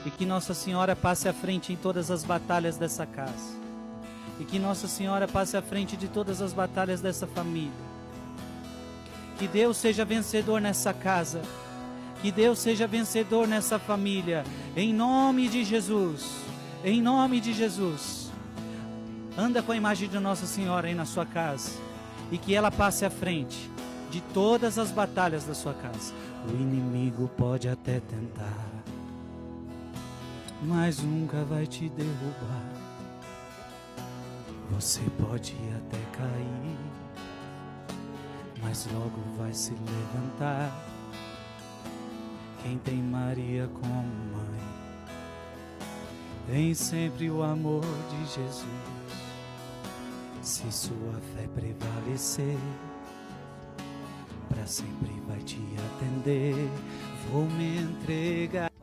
E que Nossa Senhora passe à frente em todas as batalhas dessa casa. E que Nossa Senhora passe à frente de todas as batalhas dessa família. Que Deus seja vencedor nessa casa. Que Deus seja vencedor nessa família. Em nome de Jesus. Em nome de Jesus. Anda com a imagem de Nossa Senhora aí na sua casa. E que ela passe à frente de todas as batalhas da sua casa. O inimigo pode até tentar, mas nunca vai te derrubar. Você pode até cair, mas logo vai se levantar. Quem tem Maria como mãe, tem sempre o amor de Jesus. Se sua fé prevalecer, para sempre vai te atender. Vou me entregar.